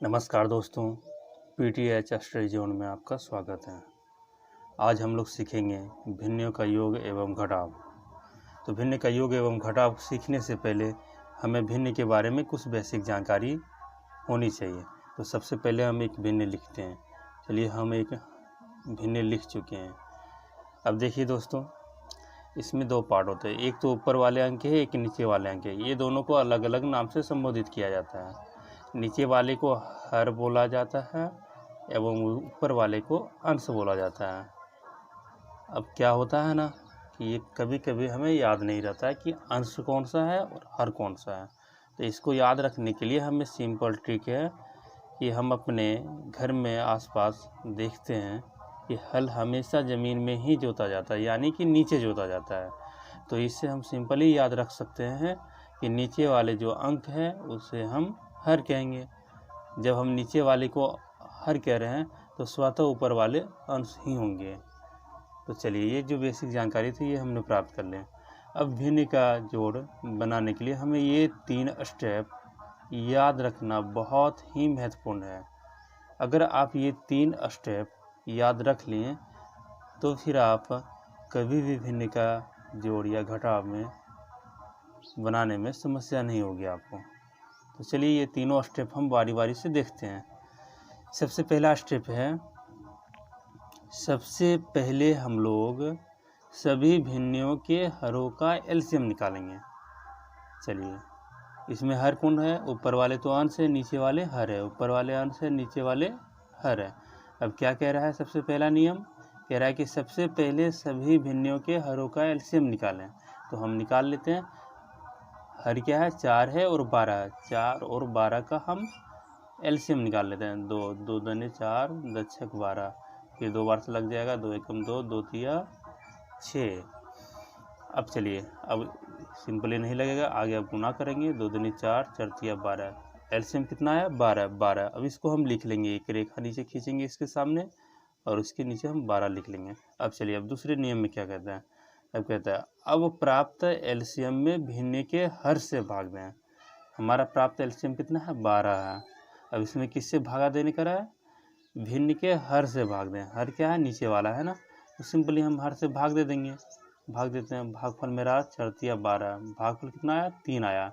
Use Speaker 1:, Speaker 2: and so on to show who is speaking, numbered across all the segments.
Speaker 1: नमस्कार दोस्तों, PTH study zone में आपका स्वागत है। आज हम लोग सीखेंगे भिन्नों का योग एवं घटाव। तो भिन्न का योग एवं घटाव सीखने से पहले हमें भिन्न के बारे में कुछ बेसिक जानकारी होनी चाहिए। तो सबसे पहले हम एक भिन्न लिखते हैं। चलिए हम एक भिन्न लिख चुके हैं। अब देखिए दोस्तों, इसमें दो पार्ट होते हैं, एक तो ऊपर वाले अंक है, एक नीचे वाले अंक है। ये दोनों को अलग अलग नाम से संबोधित किया जाता है। नीचे वाले को हर बोला जाता है एवं ऊपर वाले को अंश बोला जाता है। अब क्या होता है ना कि ये कभी कभी हमें याद नहीं रहता है कि अंश कौन सा है और हर कौन सा है। तो इसको याद रखने के लिए हमें सिंपल ट्रिक है कि हम अपने घर में आसपास देखते हैं कि हल हमेशा ज़मीन में ही जोता जाता है, यानी कि नीचे जोता जाता है। तो इससे हम सिंपली याद रख सकते हैं कि नीचे वाले जो अंक है उसे हम हर कहेंगे। जब हम नीचे वाले को हर कह रहे हैं तो स्वतः ऊपर वाले अंश ही होंगे। तो चलिए, ये जो बेसिक जानकारी थी ये हमने प्राप्त कर लें। अब भिन्न का जोड़ बनाने के लिए हमें ये 3 स्टेप याद रखना बहुत ही महत्वपूर्ण है। अगर आप ये 3 स्टेप याद रख लें तो फिर आप कभी भी भिन्न का जोड़ या घटाव में बनाने में समस्या नहीं होगी आपको। तो चलिए, ये तीनों स्टेप हम बारी बारी से देखते हैं। सबसे पहला स्टेप है, सबसे पहले हम लोग सभी भिन्नों के हरों का एलसीएम निकालेंगे। चलिए, इसमें हर कौन है? ऊपर वाले तो अंश है, नीचे वाले हर है। ऊपर वाले अंश है, नीचे वाले हर है। अब क्या कह रहा है? सबसे पहला नियम कह रहा है कि सबसे पहले सभी भिन्नों के हरों का एलसीएम निकालें। तो हम निकाल लेते हैं। हर क्या है? 4 है और 12 है। 4 और 12 का हम एलसीएम निकाल लेते हैं। 2 2 दूनी 4, 10 छक 12, फिर 2 बार से लग जाएगा। 2 एकम 2, 2 तिया 6। अब चलिए, अब सिंपली नहीं लगेगा, आगे अब गुना करेंगे। 2 दूनी 4, 4 तिया 12। एलसीएम कितना है? 12 12। अब इसको हम लिख लेंगे, एक रेखा नीचे खींचेंगे इसके सामने और उसके नीचे हम 12 लिख लेंगे। अब चलिए, अब दूसरे नियम में क्या कहता है? अब कहता है, अब प्राप्त एलसीएम में भिन्न के हर से भाग दें। हमारा प्राप्त एलसीएम कितना है? 12 है। अब इसमें किससे भागा देने का है? भिन्न के हर से भाग दें। हर क्या है? नीचे वाला है ना, तो सिंपली हम हर से भाग दे देंगे। भाग देते हैं। भागफल मेरा 4 तिया 12। भागफल कितना आया? 3 आया।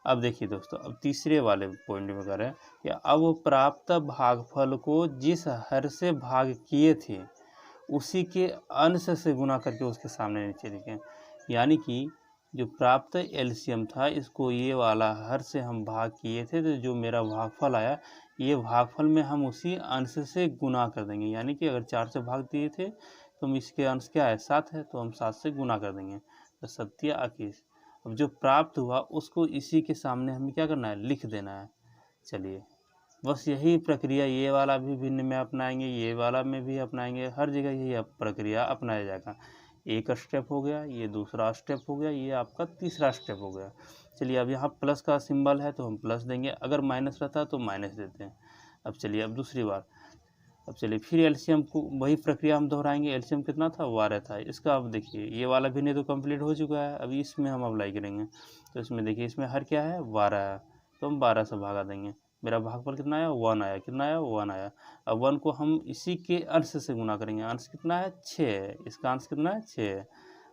Speaker 1: अब देखिए दोस्तों, अब तीसरे वाले पॉइंट में करें कि अब प्राप्त भागफल को जिस हर से भाग किए थे उसी के अंश से गुना करके उसके सामने नीचे लिखें। यानी कि जो प्राप्त एलसीएम था, इसको ये वाला हर से हम भाग किए थे, तो जो मेरा भागफल आया, ये भागफल में हम उसी अंश से गुना कर देंगे। यानी कि अगर 4 से भाग दिए थे तो हम इसके अंश क्या है? 7 है, तो हम 7 से गुना कर देंगे। तो 7 21। अब जो प्राप्त हुआ उसको इसी के सामने हमें क्या करना है? लिख देना है। चलिए, बस यही प्रक्रिया ये वाला भी भिन्न में अपनाएंगे, ये वाला में भी अपनाएंगे। हर जगह यही प्रक्रिया अपनाया जाएगा। एक स्टेप हो गया, ये दूसरा स्टेप हो गया, ये आपका तीसरा स्टेप हो गया। चलिए, अब यहाँ प्लस का सिंबल है तो हम प्लस देंगे, अगर माइनस रहता है तो माइनस देते हैं। अब चलिए, अब दूसरी बार। अब चलिए, फिर एलसीएम को वही प्रक्रिया हम दोहराएंगे। एलसीएम कितना था? 12 था। इसका अब देखिए, ये वाला भिन्न तो कंप्लीट हो चुका है, अभी इसमें हम अप्लाई करेंगे। तो इसमें देखिए, इसमें हर क्या है? 12 है, तो हम 12 से भागा देंगे। मेरा भागफल कितना आया? 1 आया। कितना आया? 1 आया। अब 1 को हम इसी के अंश से गुना करेंगे। अंश कितना है? 6 है। इसका अंश कितना है? 6 है।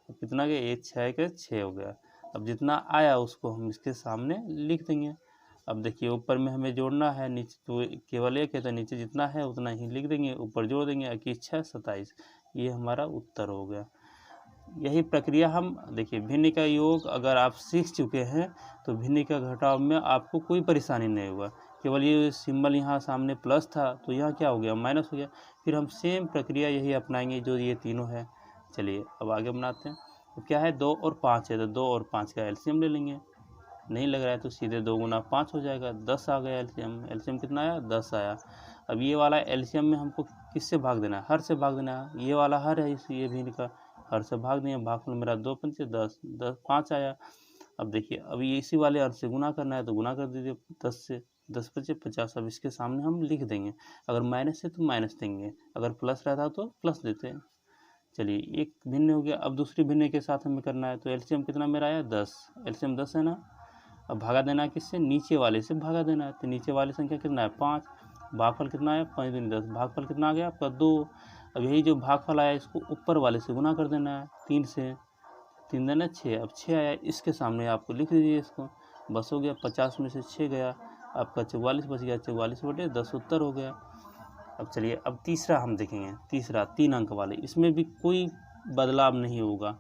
Speaker 1: अब कितना गया? 1 6 के 6 हो गया। अब जितना आया उसको हम इसके सामने लिख देंगे। अब देखिए, ऊपर में हमें जोड़ना है, नीचे तो केवल एक है, तो नीचे जितना है उतना ही लिख देंगे, ऊपर जोड़ देंगे। 21 6 27। ये हमारा उत्तर हो गया। यही प्रक्रिया हम देखिए, भिन्न का योग अगर आप सीख चुके हैं तो भिन्न का घटाव में आपको कोई परेशानी नहीं होगा। केवल ये सिंबल यहाँ सामने प्लस था तो यहाँ क्या हो गया? माइनस हो गया। फिर हम सेम प्रक्रिया यही अपनाएंगे जो ये तीनों है। चलिए, अब आगे बनाते हैं। तो क्या है? 2 और 5 है, तो 2 और 5 का एलसीएम ले लेंगे। नहीं लग रहा है तो सीधे 2 गुना 5 हो जाएगा। 10 आ गया एलसीएम। एलसीएम कितना आया? 10 आया। अब ये वाला एलसीएम में हमको किससे भाग देना है? हर से भाग देना है। ये वाला हर है, इस ये भिन्न का हर से भाग दिया। भागफल मेरा 2 पंचे 10, 10 5 आया। अब देखिए, अब ये इसी वाले अंश से गुना करना है तो गुना कर दीजिए 10 से। 10 पचे 50। अब इसके सामने हम लिख देंगे। अगर माइनस है तो माइनस देंगे, अगर प्लस रहता तो प्लस देते हैं। चलिए, एक भिन्न हो गया। अब दूसरी भिन्न के साथ हमें करना है। तो एलसीएम कितना मेरा आया? 10। एलसीएम 10 है ना। अब भागा देना है किससे? नीचे वाले से भागा देना है। तो नीचे वाले संख्या कितना है? 5। भागफल कितना आया 5 दूनी 10, भागफल कितना आ गया आपका 2। अब यही जो भागफल आया इसको ऊपर वाले से गुना कर देना है 3 से, 3 दूनी 6, अब 6 आया इसके सामने आपको लिख दीजिए इसको, बस हो गया 50 में से 6 गया आपका 44 बच गया, 44/10 उत्तर हो गया। अब चलिए अब तीसरा हम देखेंगे, तीसरा 3 अंक वाले, इसमें भी कोई बदलाव नहीं होगा।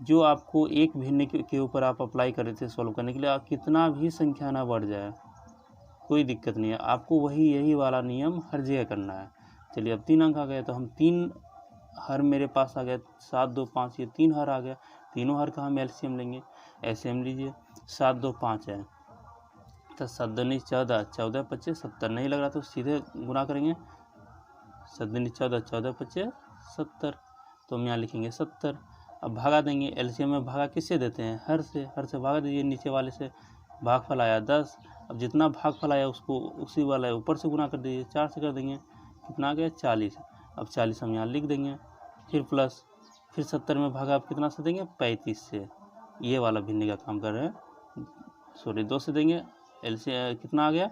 Speaker 1: जो आपको एक भिन्न के ऊपर आप अप्लाई कर रहे थे सॉल्व करने के लिए, आप कितना भी संख्या ना बढ़ जाए कोई दिक्कत नहीं है, आपको यही वाला नियम हर जगह करना है। चलिए अब 3 अंक आ गए तो हम 3 हर मेरे पास आ गया 7 2 5, ये 3 हर आ गया, तीनों हर का हम एलसीएम लेंगे। एलसीएम लीजिए 7 2 5 है तो 7 दूनी 14, 14 25 70, नहीं लग रहा तो सीधे गुना करेंगे, 7 दूनी 14, 14 25 70, तो हम यहाँ लिखेंगे 70। अब भागा देंगे, एलसीएम में भागा किससे देते हैं, हर से, हर से भागा दीजिए नीचे वाले से, भागफल आया 10, अब जितना भागफल आया उसको उसी वाला ऊपर से गुना कर दीजिए, 4 से कर देंगे, कितना आ गया 40। अब 40 हम यहाँ लिख देंगे, फिर प्लस, फिर 70 में भागा आप कितना से देंगे 35 से, ये वाला भिन्न का काम कर रहे हैं, सॉरी 2 से देंगे, एलसीएम कितना आ गया,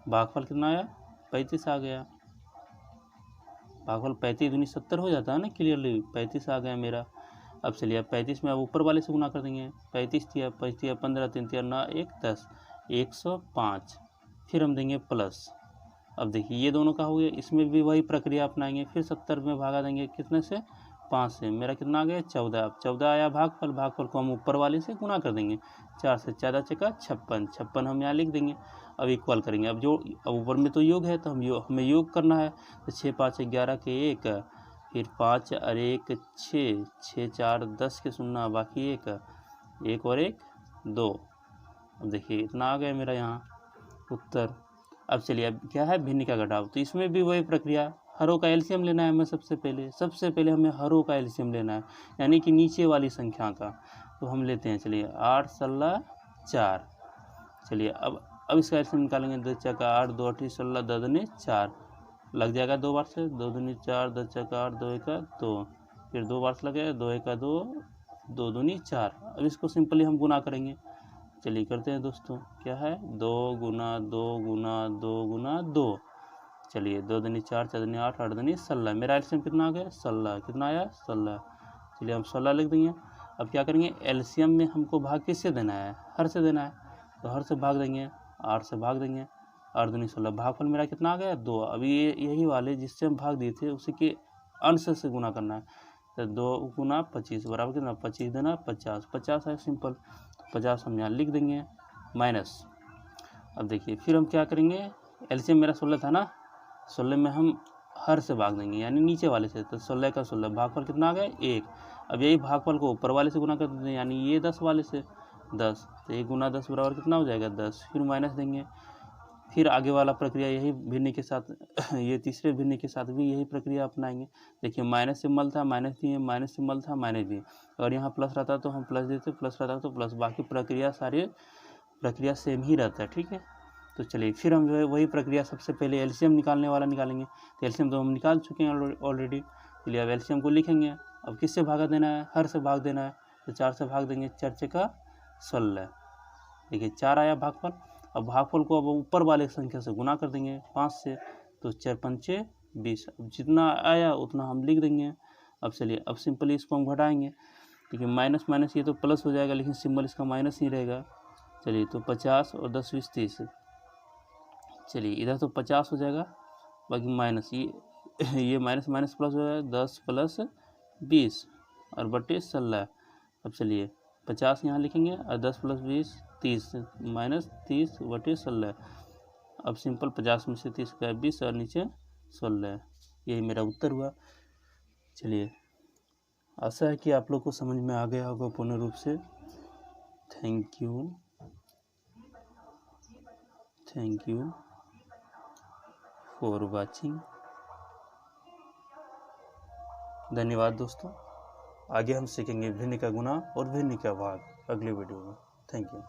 Speaker 1: भागफल कितना आया 35 आ गया, भागफल 35 दूनी 70 हो जाता है ना क्लियरली, 35 आ गया मेरा। अब चलिए 35 में अब ऊपर वाले से गुना कर देंगे, 35 दिया 5 दिया 15 3 3 9 1 10, 105, फिर हम देंगे प्लस। अब देखिए ये दोनों का हो गया, इसमें भी वही प्रक्रिया अपनाएंगे, फिर 70 में भागा देंगे कितने से 5 से, मेरा कितना आ गया 14, अब 14 आया भागफल, भागफल को हम ऊपर वाले से गुना कर देंगे, 4 से 14 चका 56, 56 हम यहाँ लिख देंगे। अब इक्वल करेंगे, अब ऊपर में तो योग है तो हमें योग करना है, तो 6 5 11 के 1, फिर 5 और 1 6, 6 4 10 के 0, बाकी 1 और 1 2। अब देखिए इतना आ गया मेरा यहाँ उत्तर। अब चलिए अब क्या है भिन्न का घटाव, तो इसमें भी वही प्रक्रिया, हरों का एलसीएम लेना है हमें, सबसे पहले हमें हरों का एलसीएम लेना है, यानी कि नीचे वाली संख्या का, तो हम लेते हैं, चलिए 8 16 4, चलिए अब इसका एलसीएम निकालेंगे, 2 चका 8 2 8 16 10 दूनी 4, लग जाएगा 2 बार से, 2 दूनी 4 10 चका 8 2 1 2, फिर 2 बार से लगेगा 2 1 2 2 दूनी 4। अब इसको सिंपली हम गुना करेंगे, चलिए करते हैं दोस्तों, क्या है 2 गुना 2 गुना 2 गुना 2, चलिए 2 दूनी 4 4 दूनी 8 8 दूनी 16, मेरा एलसीएम कितना आ गया 16, कितना आया 16, चलिए हम 16 लिख देंगे। अब क्या करेंगे, एलसीएम में हमको भाग किससे देना है, हर से देना है, तो हर से भाग देंगे, 8 से भाग देंगे, 8 दूनी 16, भागफल मेरा कितना आ गया 2। अभी यही वाले जिससे हम भाग दिए थे उसी के अंश से गुना करना है, तो 2 गुना 25 बराबर कितना 25 देना 50, 50 है सिंपल, 50 हम यहाँ लिख देंगे माइनस। अब देखिए फिर हम क्या करेंगे, एलसीएम मेरा 16 था ना, 16 में हम हर से भाग देंगे यानी नीचे वाले से, तो 16 का 16, भागफल कितना आ गया 1। अब यही भागफल को ऊपर वाले से गुना कर देते हैं, यानी ये 10 वाले से 10, तो 1 गुना 10 बराबर कितना हो जाएगा 10, फिर माइनस देंगे, फिर आगे वाला प्रक्रिया यही भिन्न के साथ ये तीसरे भिन्न के साथ भी यही प्रक्रिया अपनाएंगे। देखिए माइनस सिंबल था माइनस दिए, माइनस सिंबल था माइनस दिए, अगर यहाँ प्लस रहता तो हम प्लस देते, प्लस रहता तो प्लस, बाकी प्रक्रिया सेम ही रहता है, ठीक है। तो चलिए फिर हम जो है वही प्रक्रिया सबसे पहले एलसीएम निकालने वाला निकालेंगे, तो एलसीएम तो हम निकाल चुके हैं ऑलरेडी, चलिए अब एलसीएम को लिखेंगे। अब किससे भागा देना है, हर से भाग देना है, तो 4 से भाग देंगे, 4 चका 16, देखिए 4 आया भागफल। अब भागफल को अब ऊपर वाले संख्या से गुना कर देंगे 5 से, तो 4 पंचे 20, अब जितना आया उतना हम लिख देंगे। अब चलिए अब सिंपली इसको हम घटाएंगे, देखिए माइनस माइनस ये तो प्लस हो जाएगा, लेकिन सिंबल इसका माइनस ही रहेगा, चलिए तो 50 और 10 20 30, चलिए इधर तो 50 हो जाएगा, बाकी माइनस ये माइनस माइनस प्लस हो जाएगा, 10 प्लस 20 और बटे 16। अब चलिए 50 यहाँ लिखेंगे और 10 प्लस 20 30, माइनस 30 बटे 16। अब सिंपल 50 में से 30 का 20 और नीचे 16, यही मेरा उत्तर हुआ। चलिए आशा है कि आप लोग को समझ में आ गया होगा पूर्ण रूप से। Thank you for watching. धन्यवाद दोस्तों। आगे हम सीखेंगे भिन्न का गुना और भिन्न का भाग अगले वीडियो में। Thank you.